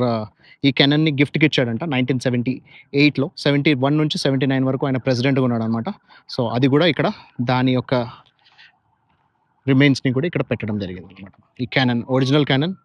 ఈ కెనన్ని గిఫ్ట్కి ఇచ్చాడంట 1978లో. 71 నుంచి 79 వరకు ఆయన ప్రెసిడెంట్గా ఉన్నాడు అనమాట. సో అది కూడా ఇక్కడ దాని యొక్క రిమైన్స్ని కూడా ఇక్కడ పెట్టడం జరిగింది అనమాట. ఈ canon, original canon.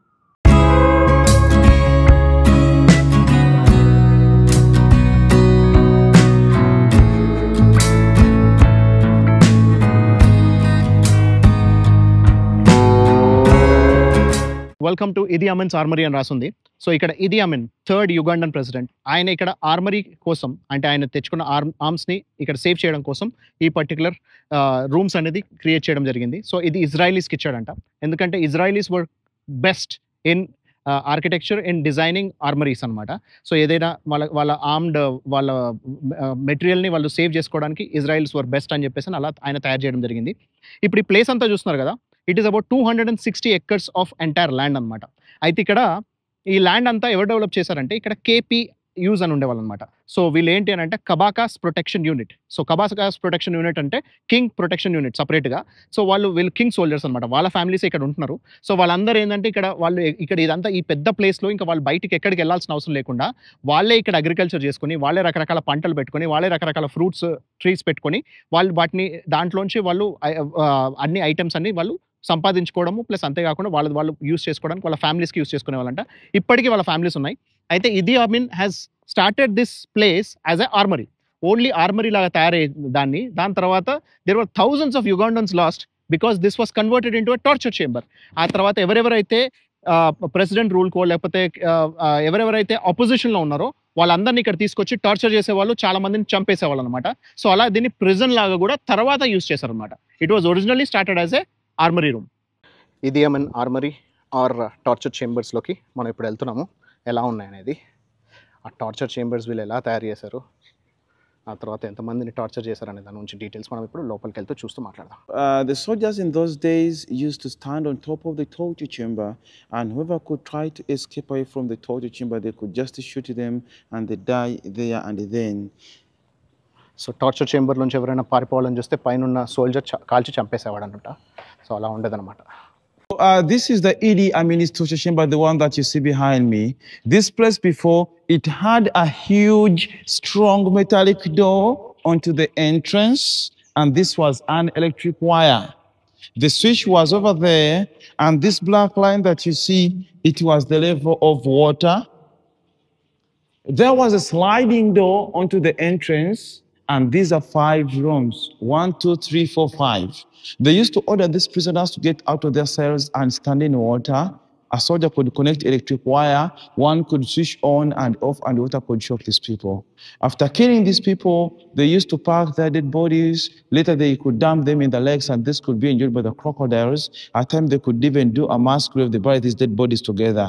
Welcome to Idi Amin's ఆర్మరీ అని రాసింది. సో ఇక్కడ Idi Amin థర్డ్ యుగాండన్ ప్రెసిడెంట్. ఆయన ఇక్కడ ఆర్మరీ కోసం, అంటే ఆయన తెచ్చుకున్న ఆర్మ్స్ని ఇక్కడ సేవ్ చేయడం కోసం ఈ పర్టికులర్ రూమ్స్ అనేది క్రియేట్ చేయడం జరిగింది. సో ఇది ఇజ్రాయలీస్కి ఇచ్చాడంట. ఎందుకంటే Israelis were best in architecture in designing ఆర్మరీస్ అనమాట. సో ఏదైనా వాళ్ళ ఆర్మ్డ్ వాళ్ళ మెటీరియల్ని వాళ్ళు సేవ్ చేసుకోవడానికి ఇజ్రాయల్స్ వర్ బెస్ట్ అని చెప్పేసి అలా ఆయన తయారు చేయడం జరిగింది. ఇప్పుడు ఈ ప్లేస్ అంతా చూస్తున్నారు కదా, it is about 260 acres of entire land అనమాట. అయితే ఇక్కడ ఈ ల్యాండ్ అంతా ఎవరు డెవలప్ చేశారంటే ఇక్కడ కేపీ యూజ్ అని ఉండేవాళ్ళు అనమాట. సో వీళ్ళు ఏంటి అని అంటే Kabaka's protection unit. So Kabaka's protection unit అంటే కింగ్ ప్రొటెక్షన్ యూనిట్ సపరేట్గా. సో వీళ్ళు కింగ్ సోల్జర్స్ అనమాట. వాళ్ళ ఫ్యామిలీస్ ఇక్కడ ఉంటున్నారు. సో వాళ్ళందరూ ఏంటంటే ఇక్కడ ఇదంతా ఈ పెద్ద ప్లేస్లో ఇంకా వాళ్ళు బయటికి ఎక్కడికి వెళ్ళాల్సిన అవసరం లేకుండా వాళ్ళే ఇక్కడ అగ్రికల్చర్ చేసుకుని, వాళ్ళే రకరకాల పంటలు పెట్టుకొని, వాళ్ళే రకరకాల ఫ్రూట్స్ ట్రీస్ పెట్టుకొని వాళ్ళు వాటిని దాంట్లోంచి వాళ్ళు అన్ని ఐటమ్స్ అన్ని వాళ్ళు సంపాదించుకోవడము, ప్లస్ అంతేకాకుండా వాళ్ళు యూస్ చేసుకోవడానికి వాళ్ళ ఫ్యామిలీస్కి యూస్ చేసుకునే వాళ్ళంట. ఇప్పటికీ వాళ్ళ ఫ్యామిలీస్ ఉన్నాయి. అయితే Idi Amin has started this place as a armoury, only armoury లాగా తయారయ్యే దాని తర్వాత there were thousands of Ugandans lost because this was converted into a torture chamber. ఆ తర్వాత ఎవరెవరైతే ప్రెసిడెంట్ రూల్కో లేకపోతే ఎవరెవరైతే ఆపోజిషన్లో ఉన్నారో వాళ్ళందరినీ ఇక్కడ తీసుకొచ్చి టార్చర్ చేసేవాళ్ళు, చాలా మందిని చంపేసేవాళ్ళు అనమాట. సో అలా దీన్ని ప్రిజన్ లాగా కూడా తర్వాత యూస్ చేశారనమాట. It was originally started as a armoury room. Idi Amin armoury or torture చేంబర్స్లోకి మనం ఇప్పుడు వెళ్తున్నాము. ఎలా ఉన్నాయనేది, ఆ టార్చర్ చేంబర్స్ వీళ్ళు ఎలా తయారు చేశారు, ఆ తర్వాత ఎంతమందిని టార్చర్ చేశారనే దాని గురించి డీటెయిల్స్ మనం ఇప్పుడు లోపలికి వెళ్తూ చూస్తూ మాట్లాడదాం. The soldiers in those days used to stand on top of the torture chamber, and whoever could try to escape away from the torture chamber, they could just shoot them and they die there and then. So torture chamber నుంచి ఎవరైనా పారిపోవాలని చూస్తే పైన సోల్జర్ కాల్చి చంపేసేవాడు అనమాట. సో అలా ఉండేదన్నమాట. This is the Idi Amin's torture chamber, the one that you see behind me. This place before, it had a huge, strong metallic door onto the entrance, and this was an electric wire. The switch was over there, and this black line that you see, it was the level of water. There was a sliding door onto the entrance, and these are 5 rooms. 1, 2, 3, 4, 5. They used to order these prisoners to get out of their cells and stand in water. A soldier could connect electric wire, one could switch on and off, and water could shock these people. After killing these people, they used to pack their dead bodies. Later, they could dump them in the lakes, and this could be enjoyed by the crocodiles. At times, they could even do a mass grave. They bury these dead bodies together.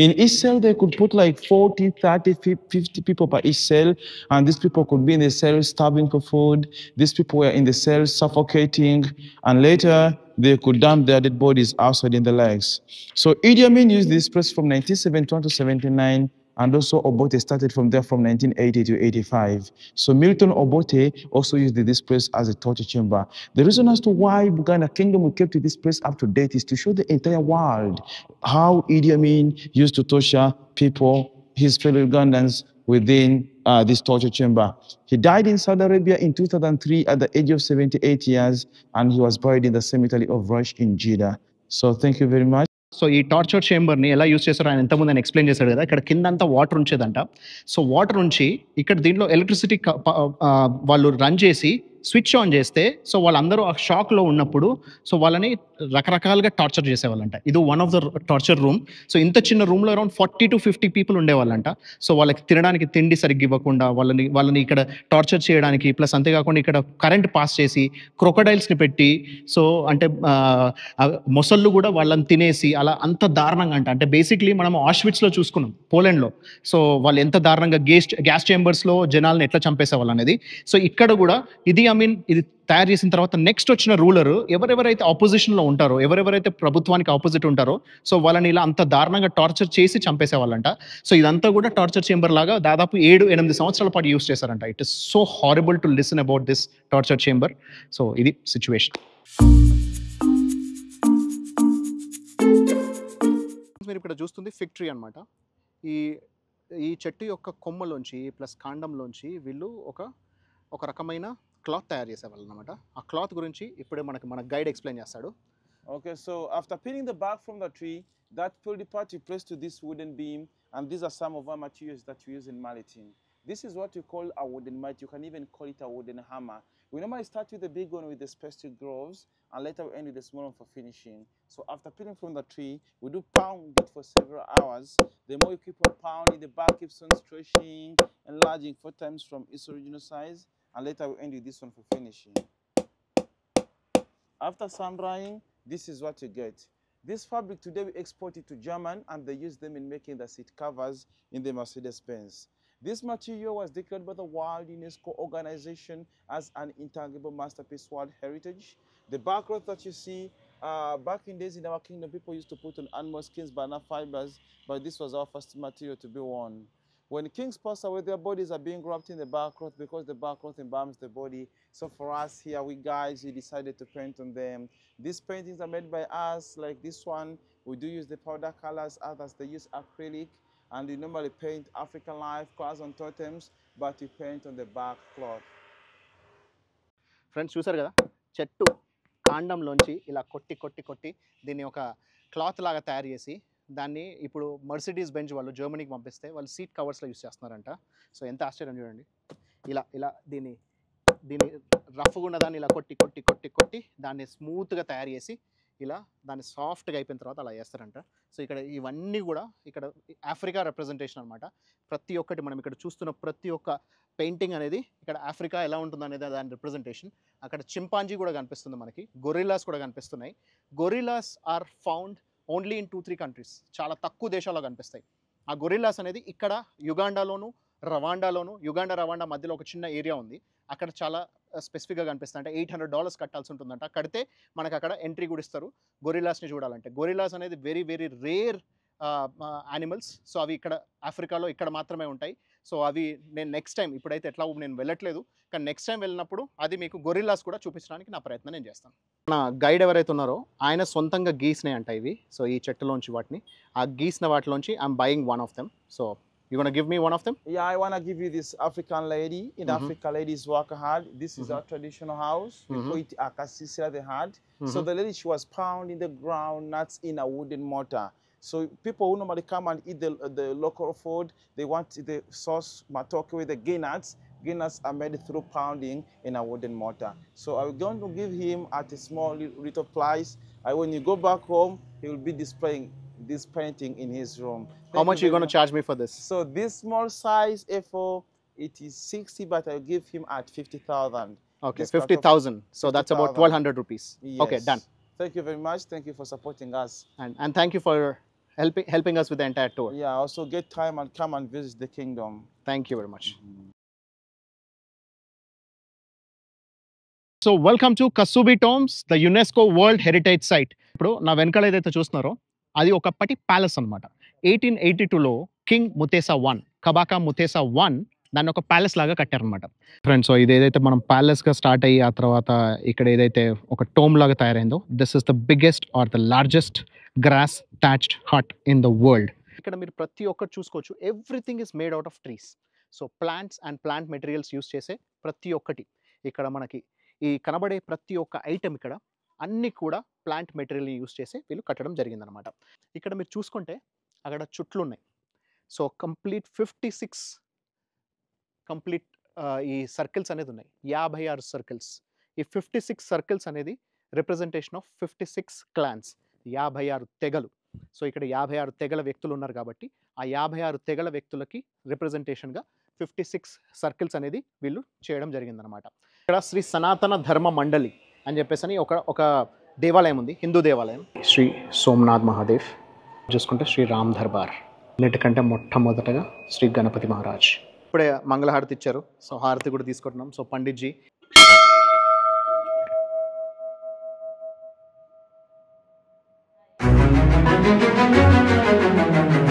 In each cell, they could put like 40, 30, 50 people per each cell, and these people could be in the cells starving for food. These people were in the cells suffocating, and later, they could dump their dead bodies outside in the lakes. So Idi Amin used this place from 1971 to 79, and also Obote started from there from 1980 to 85. So Milton Obote also used this place as a torture chamber. The reason as to why Buganda Kingdom kept this place up to date is to show the entire world how Idi Amin used to torture people, his fellow Ugandans, within this torture chamber. He died in Saudi Arabia in 2003 at the age of 78 years, and he was buried in the cemetery of Rush in Jeddah. So thank you very much. So ఈ టార్చర్ చేంబర్ని ఎలా యూస్ చేస్తారో ఆయన ఎంతమంది ఆయన ఎక్స్ప్లెయిన్ చేశాడు కదా. ఇక్కడ కింద అంతా వాటర్ ఉంచేదంట. సో వాటర్ ఉంచి ఇక్కడ దీంట్లో ఎలక్ట్రిసిటీ వాళ్ళు రన్ చేసి స్విచ్ ఆన్ చేస్తే సో వాళ్ళందరూ ఆ షాక్లో ఉన్నప్పుడు సో వాళ్ళని రకరకాలుగా టార్చర్ చేసేవాళ్ళంట. ఇది one of the torture room. So ఇంత చిన్న రూమ్లో అరౌండ్ 40 to 50 people ఉండేవాళ్ళంట. సో వాళ్ళకి తినడానికి తిండి సరిగ్గా ఇవ్వకుండా వాళ్ళని ఇక్కడ టార్చర్ చేయడానికి, ప్లస్ అంతేకాకుండా ఇక్కడ కరెంట్ పాస్ చేసి క్రొకడైల్స్ని పెట్టి, సో అంటే మొసళ్ళు కూడా వాళ్ళని తినేసి అలా అంత దారుణంగా అంటే బేసిక్లీ మనం ఆష్విట్స్లో చూసుకున్నాం పోలాండ్లో. సో వాళ్ళు ఎంత దారుణంగా గ్యాస్ చేంబర్స్లో జనాలను ఎట్లా చంపేసేవాళ్ళు అనేది. సో ఇక్కడ కూడా Idi మీన్ ఇది తయారు చేసిన తర్వాత నెక్స్ట్ వచ్చిన రూలర్ ఎవరెవరైతే ఆపోజిషన్లో ఉంటారో, ఎవరెవరైతే ప్రభుత్వానికి ఆపోజిట్ ఉంటారో, సో వాళ్ళని ఇలా అంత దారుణంగా టార్చర్ చేసి చంపేసేవాళ్ళంట. సో ఇదంతా కూడా టార్చర్ చేంబర్ లాగా దాదాపు 7-8 సంవత్సరాల పాటు యూస్ చేశారంట. It is so horrible to listen about this torture chamber. So ఇది సిచ్యువేషన్. మీరు ఇక్కడ చూస్తుంది ఫిగ్ ట్రీ అనమాట. ఈ చెట్టు యొక్క కొమ్మలోంచి ప్లస్ కాండంలోంచి వీళ్ళు ఒక రకమైన క్లాత్ తయారు చేసేవాళ్ళు అనమాట. ఆ క్లాత్ గురించి ఇప్పుడే మన గైడ్ ఎక్స్ప్లెయిన్ చేస్తాడు. Okay, so after peeling the bark from the tree, that peeled part you press to this wooden beam, and these are some of our materials that we use in malleting. This is what we call a wooden mallet. You can even call it a wooden hammer. We normally start with the big one with the special gloves, and later we end with the small one for finishing. So after peeling from the tree, we do pound it for several hours. The more you keep on pounding, the bark keeps on stretching, enlarging 4 times from its original size, and later we end with this one for finishing. After sun drying, this is what you get. This fabric today we export it to Germany, and they use them in making the seat covers in the Mercedes-Benz. This material was declared by the World UNESCO organization as an intangible masterpiece World Heritage. The bark cloth that you see, back in days in our kingdom, people used to put on animal skins, banana fibers, but this was our first material to be worn. When kings pass away, their bodies are being wrapped in the bark cloth because the bark cloth embalms the body. So for us here, we decided to paint on them. These paintings are made by us, like this one. We do use the powder colors, others they use acrylic, and we normally paint African life, cross on totems, but we paint on the bark cloth. Friends చూసారు కదా, చెట్టు కాండంలోంచి ఇలా కొట్టి దీన్ని ఒక క్లాత్ లాగా తయారు చేసి దాన్ని ఇప్పుడు మర్సిడీస్ బెంజ్ వాళ్ళు జర్మనీకి పంపిస్తే వాళ్ళు సీట్ కవర్స్లో యూస్ చేస్తున్నారంట. సో ఎంత ఆశ్చర్యం చూడండి. ఇలా దీన్ని రఫ్గా ఉన్న దాన్ని ఇలా కొట్టి దాన్ని స్మూత్గా తయారు చేసి ఇలా దాన్ని సాఫ్ట్గా అయిపోయిన తర్వాత అలా చేస్తారంట. సో ఇక్కడ ఇవన్నీ కూడా ఇక్కడ ఆఫ్రికా రిప్రజెంటేషన్ అనమాట. ప్రతి ఒక్కటి మనం ఇక్కడ చూస్తున్న ప్రతి ఒక్క పెయింటింగ్ అనేది ఇక్కడ ఆఫ్రికా ఎలా ఉంటుంది అనేది దాని రిప్రజెంటేషన్. అక్కడ చింపాంజీ కూడా కనిపిస్తుంది మనకి, గొరిల్లాస్ కూడా కనిపిస్తున్నాయి. Gorillas are found only in 2-3 countries. చాలా తక్కువ దేశాల్లో కనిపిస్తాయి. ఆ గొరిల్లాస్ అనేది ఇక్కడ యుగాండాలోను, రవాండాలోను, రవాండా మధ్యలో ఒక చిన్న ఏరియా ఉంది, అక్కడ చాలా స్పెసిఫిక్గా కనిపిస్తుంది. అంటే $800 కట్టాల్సి ఉంటుందంట. కడితే మనకు అక్కడ ఎంట్రీ కూడా ఇస్తారు గొరిల్లాస్ని చూడాలంటే. గొరిల్లాస్ అనేది very very rare animals. So అవి ఇక్కడ ఆఫ్రికాలో ఇక్కడ మాత్రమే ఉంటాయి. సో అవి నేను నెక్స్ట్ టైం, ఇప్పుడైతే ఎట్లా నేను వెళ్ళట్లేదు, కానీ నెక్స్ట్ టైం వెళ్ళినప్పుడు అది మీకు గొరిల్లాస్ కూడా చూపించడానికి నా ప్రయత్నం నేను చేస్తాను. నా గైడ్ ఎవరైతే ఉన్నారో ఆయన సొంతంగా గీసినాయి అంట ఇవి. సో ఈ చెట్టులోంచి వాటిని, ఆ గీసిన వాటిలోంచి I'm buying one of them. So you want to give me one of them? Yeah, I want to give you this African lady. In Africa, ladies work hard. This is our traditional house. We call it akasisira, the hard. So the lady, she was pounding the ground nuts in a wooden mortar. So people who normally come and eat the local food, they want the sauce matoke with the guineas. Guineas are made through pounding in a wooden mortar. So I'm going to give him at a small little price. When you go back home, he will be displaying this painting in his room. How much are you going to charge me for this? So this small size A4, it is 60, but I'll give him at 50,000. Okay, 50,000. So that's about 1,200 rupees. Yes. Okay, done. Thank you very much. Thank you for supporting us. And thank you for helping us with the entire tour. Yeah, also get time and come and visit the kingdom. Thank you very much. So welcome to Kasubi tombs, the UNESCO world heritage site. ఇప్పుడు నా వెనకాల ఏదైతే చూస్తున్నారో అది ఒకప్పటి ప్యాలెస్ అనమాట. 1882లో కింగ్ ముతేసా 1, కబాకా ముతేసా 1 దాన్ని ఒక ప్యాలెస్ లాగా కట్టారనమాట. ఫ్రెండ్స్, సో ఇది ఏదైతే మనం ప్యాలెస్గా స్టార్ట్ అయ్యి ఆ తర్వాత ఇక్కడ ఏదైతే ఒక టోమ్ లాగా తయారైందో, this is the biggest or the largest grass thatched hut in the world. ఇక్కడ మీరు ప్రతి ఒక్కటి చూసుకోవచ్చు. Everything is made out of trees. So plants and plant materials use చేసే ప్రతి ఒక్కటి ఇక్కడ మనకి ఈ కనబడే ప్రతి ఒక్క ఐటెం ఇక్కడ అన్నీ కూడా ప్లాంట్ మెటీరియల్ యూస్ చేసి వీళ్ళు కట్టడం జరిగిందనమాట. ఇక్కడ మీరు చూసుకుంటే అక్కడ చుట్లు ఉన్నాయి. సో కంప్లీట్ 56 ఈ సర్కిల్స్ అనేది ఉన్నాయి. 56 సర్కిల్స్. ఈ 56 సర్కిల్స్ అనేది రిప్రజెంటేషన్ ఆఫ్ 56 క్లాన్స్, 56 తెగలు. సో ఇక్కడ 56 తెగల వ్యక్తులు ఉన్నారు కాబట్టి ఆ 56 తెగల వ్యక్తులకి రిప్రజెంటేషన్గా 56 సర్కిల్స్ అనేది వీళ్ళు చేయడం జరిగిందనమాట. ఇక్కడ శ్రీ సనాతన ధర్మ మండలి అని చెప్పేసి ఒక దేవాలయం ఉంది, హిందూ దేవాలయం. శ్రీ సోమనాథ్ మహాదేవ్. చూసుకుంటే శ్రీ రామ్ దర్బార్. అన్నిటికంటే మొట్టమొదటగా శ్రీ గణపతి మహారాజ్. ఇప్పుడే మంగళహారతి ఇచ్చారు. సో హారతి కూడా తీసుకుంటున్నాం. So Panditji Thank you.